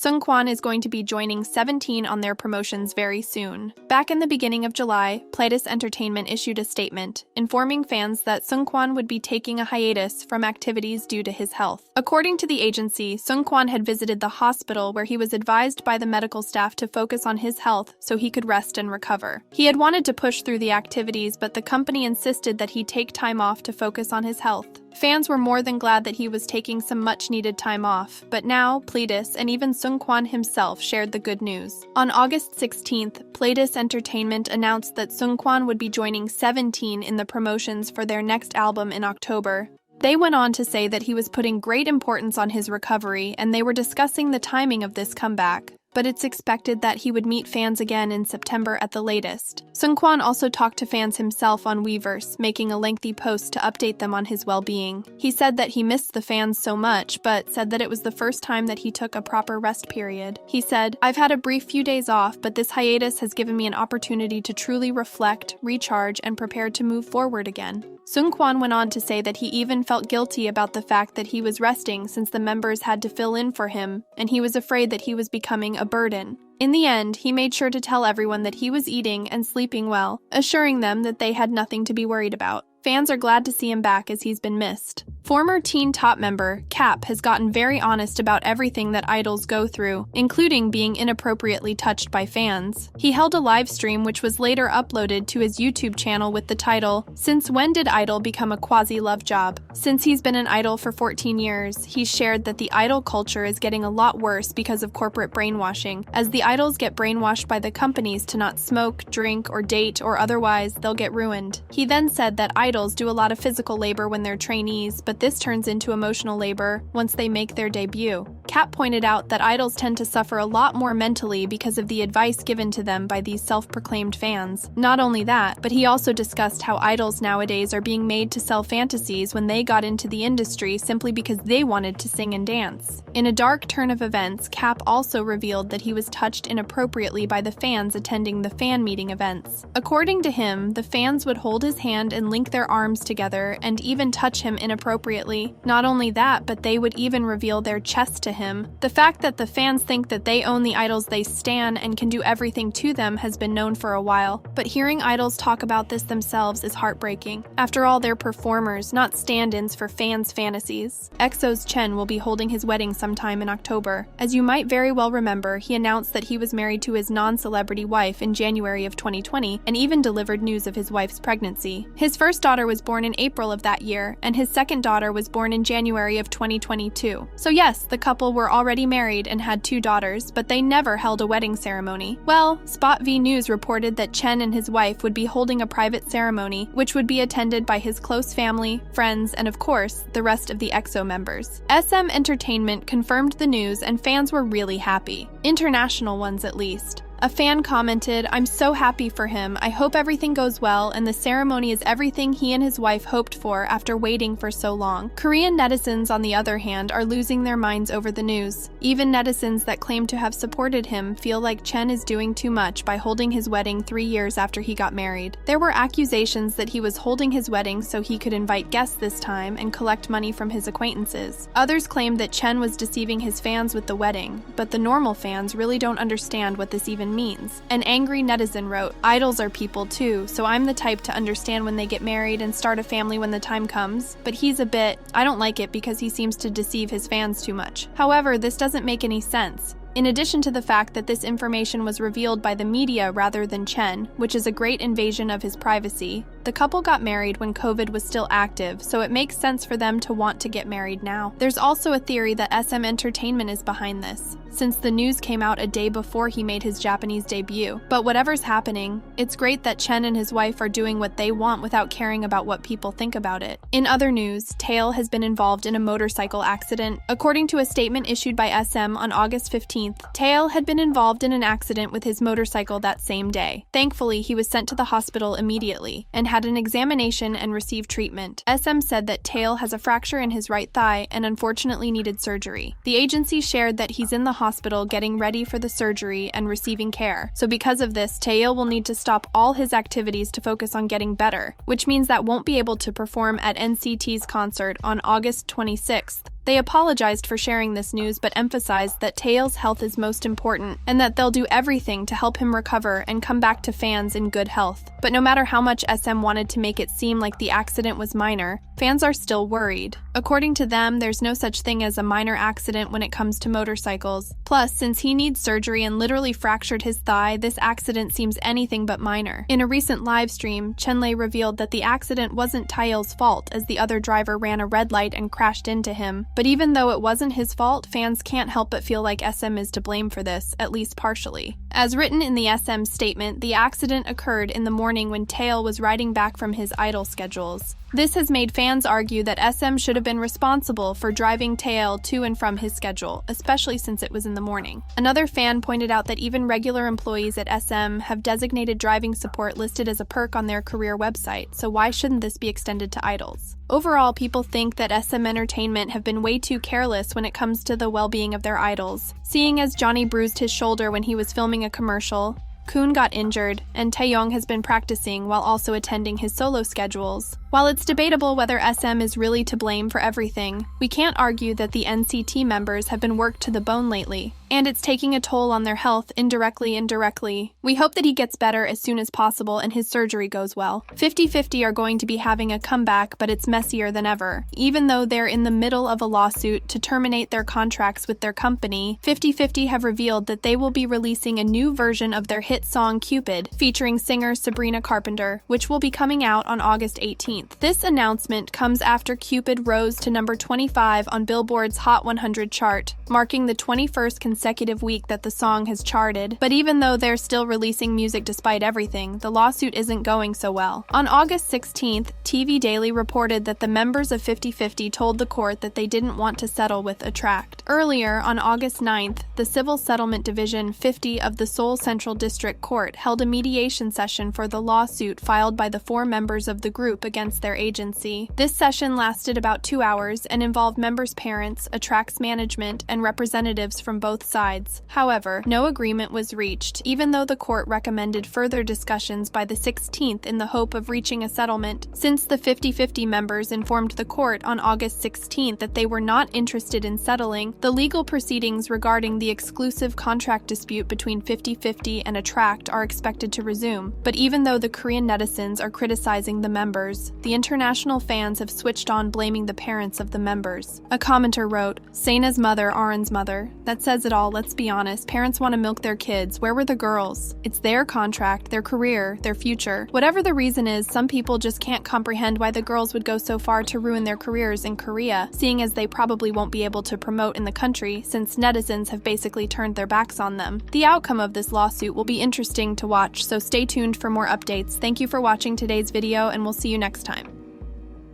Seungkwan is going to be joining 17 on their promotions very soon. Back in the beginning of July, Pledis Entertainment issued a statement informing fans that Seungkwan would be taking a hiatus from activities due to his health. According to the agency, Seungkwan had visited the hospital where he was advised by the medical staff to focus on his health so he could rest and recover. He had wanted to push through the activities, but the company insisted that he take time off to focus on his health. Fans were more than glad that he was taking some much-needed time off, but now Pledis and even Seungkwan himself shared the good news. On August 16th, Pledis Entertainment announced that Seungkwan would be joining 17 in the promotions for their next album in October. They went on to say that he was putting great importance on his recovery and they were discussing the timing of this comeback, but it's expected that he would meet fans again in September at the latest. Seungkwan also talked to fans himself on Weverse, making a lengthy post to update them on his well-being. He said that he missed the fans so much, but said that it was the first time that he took a proper rest period. He said, "I've had a brief few days off, but this hiatus has given me an opportunity to truly reflect, recharge, and prepare to move forward again." Seungkwan went on to say that he even felt guilty about the fact that he was resting since the members had to fill in for him, and he was afraid that he was becoming a burden. In the end, he made sure to tell everyone that he was eating and sleeping well, assuring them that they had nothing to be worried about. Fans are glad to see him back as he's been missed. Former Teen Top member, Cap, has gotten very honest about everything that idols go through, including being inappropriately touched by fans. He held a live stream which was later uploaded to his YouTube channel with the title, "Since When Did Idol Become a Quasi-Love Job?" Since he's been an idol for 14 years, he's shared that the idol culture is getting a lot worse because of corporate brainwashing, as the idols get brainwashed by the companies to not smoke, drink, or date, or otherwise they'll get ruined. He then said that idols do a lot of physical labor when they're trainees, but this turns into emotional labor once they make their debut. Cap pointed out that idols tend to suffer a lot more mentally because of the advice given to them by these self-proclaimed fans. Not only that, but he also discussed how idols nowadays are being made to sell fantasies when they got into the industry simply because they wanted to sing and dance. In a dark turn of events, Cap also revealed that he was touched inappropriately by the fans attending the fan meeting events. According to him, the fans would hold his hand and link their arms together and even touch him inappropriately. Not only that, but they would even reveal their chest to him. The fact that the fans think that they own the idols they stan and can do everything to them has been known for a while, but hearing idols talk about this themselves is heartbreaking. After all, they're performers, not stand-ins for fans' fantasies. EXO's Chen will be holding his wedding sometime in October. As you might very well remember, he announced that he was married to his non-celebrity wife in January of 2020 and even delivered news of his wife's pregnancy. His first daughter was born in April of that year, and his second daughter was born in January of 2022. So yes, the couple were already married and had 2 daughters, but they never held a wedding ceremony. Well, Spot V News reported that Chen and his wife would be holding a private ceremony, which would be attended by his close family, friends, and of course, the rest of the EXO members. SM Entertainment confirmed the news and fans were really happy. International ones at least. A fan commented, "I'm so happy for him. I hope everything goes well and the ceremony is everything he and his wife hoped for after waiting for so long." Korean netizens, on the other hand, are losing their minds over the news. Even netizens that claim to have supported him feel like Chen is doing too much by holding his wedding 3 years after he got married. There were accusations that he was holding his wedding so he could invite guests this time and collect money from his acquaintances. Others claimed that Chen was deceiving his fans with the wedding, but the normal fans really don't understand what this even means. An angry netizen wrote, "Idols are people too, so I'm the type to understand when they get married and start a family when the time comes, but he's a bit, I don't like it because he seems to deceive his fans too much. However, this doesn't make any sense." In addition to the fact that this information was revealed by the media rather than Chen, which is a great invasion of his privacy, the couple got married when COVID was still active, so it makes sense for them to want to get married now. There's also a theory that SM Entertainment is behind this, since the news came out a day before he made his Japanese debut. But whatever's happening, it's great that Chen and his wife are doing what they want without caring about what people think about it. In other news, Taeil has been involved in a motorcycle accident. According to a statement issued by SM on August 15th, Taeil had been involved in an accident with his motorcycle that same day. Thankfully, he was sent to the hospital immediately and had an examination and received treatment. SM said that Taeil has a fracture in his right thigh and unfortunately needed surgery. The agency shared that he's in the hospital getting ready for the surgery and receiving care. So because of this, Taeil will need to stop all his activities to focus on getting better, which means that won't be able to perform at NCT's concert on August 26th. They apologized for sharing this news but emphasized that Taeil's health is most important and that they'll do everything to help him recover and come back to fans in good health. But no matter how much SM wanted to make it seem like the accident was minor, fans are still worried. According to them, there's no such thing as a minor accident when it comes to motorcycles. Plus, since he needs surgery and literally fractured his thigh, this accident seems anything but minor. In a recent live stream, Chen revealed that the accident wasn't Taeil's fault as the other driver ran a red light and crashed into him. But even though it wasn't his fault, fans can't help but feel like SM is to blame for this, at least partially. As written in the SM statement, the accident occurred in the morning when Taeil was riding back from his idol schedules. This has made fans argue that SM should have been responsible for driving Taeil to and from his schedule, especially since it was in the morning. Another fan pointed out that even regular employees at SM have designated driving support listed as a perk on their career website, so why shouldn't this be extended to idols? Overall, people think that SM Entertainment have been way too careless when it comes to the well-being of their idols. Seeing as Johnny bruised his shoulder when he was filming a commercial, Kun got injured, and Taeyong has been practicing while also attending his solo schedules. While it's debatable whether SM is really to blame for everything, we can't argue that the NCT members have been worked to the bone lately, and it's taking a toll on their health indirectly. We hope that he gets better as soon as possible and his surgery goes well. 50/50 are going to be having a comeback, but it's messier than ever. Even though they're in the middle of a lawsuit to terminate their contracts with their company, 50/50 have revealed that they will be releasing a new version of their hit song Cupid, featuring singer Sabrina Carpenter, which will be coming out on August 18th. This announcement comes after Cupid rose to number 25 on Billboard's Hot 100 chart, marking the 21st consecutive week that the song has charted. But even though they're still releasing music despite everything, the lawsuit isn't going so well. On August 16th, TV Daily reported that the members of 50/50 told the court that they didn't want to settle with Attrakt. Earlier, on August 9th, the Civil Settlement Division 50 of the Seoul Central District Court held a mediation session for the lawsuit filed by the 4 members of the group against their agency. This session lasted about 2 hours and involved members' parents, Attrakt's management, and representatives from both sides. However, no agreement was reached, even though the court recommended further discussions by the 16th in the hope of reaching a settlement. Since the 50/50 members informed the court on August 16th that they were not interested in settling, the legal proceedings regarding the exclusive contract dispute between 50/50 and Attrakt are expected to resume. But even though the Korean netizens are criticizing the members, the international fans have switched on blaming the parents of the members. A commenter wrote, "Sena's mother, Aron's mother. That says it all, let's be honest. Parents want to milk their kids. Where were the girls? It's their contract, their career, their future. Whatever the reason is, some people just can't comprehend why the girls would go so far to ruin their careers in Korea, seeing as they probably won't be able to promote in the country since netizens have basically turned their backs on them." The outcome of this lawsuit will be interesting to watch, so stay tuned for more updates. Thank you for watching today's video, and we'll see you next time.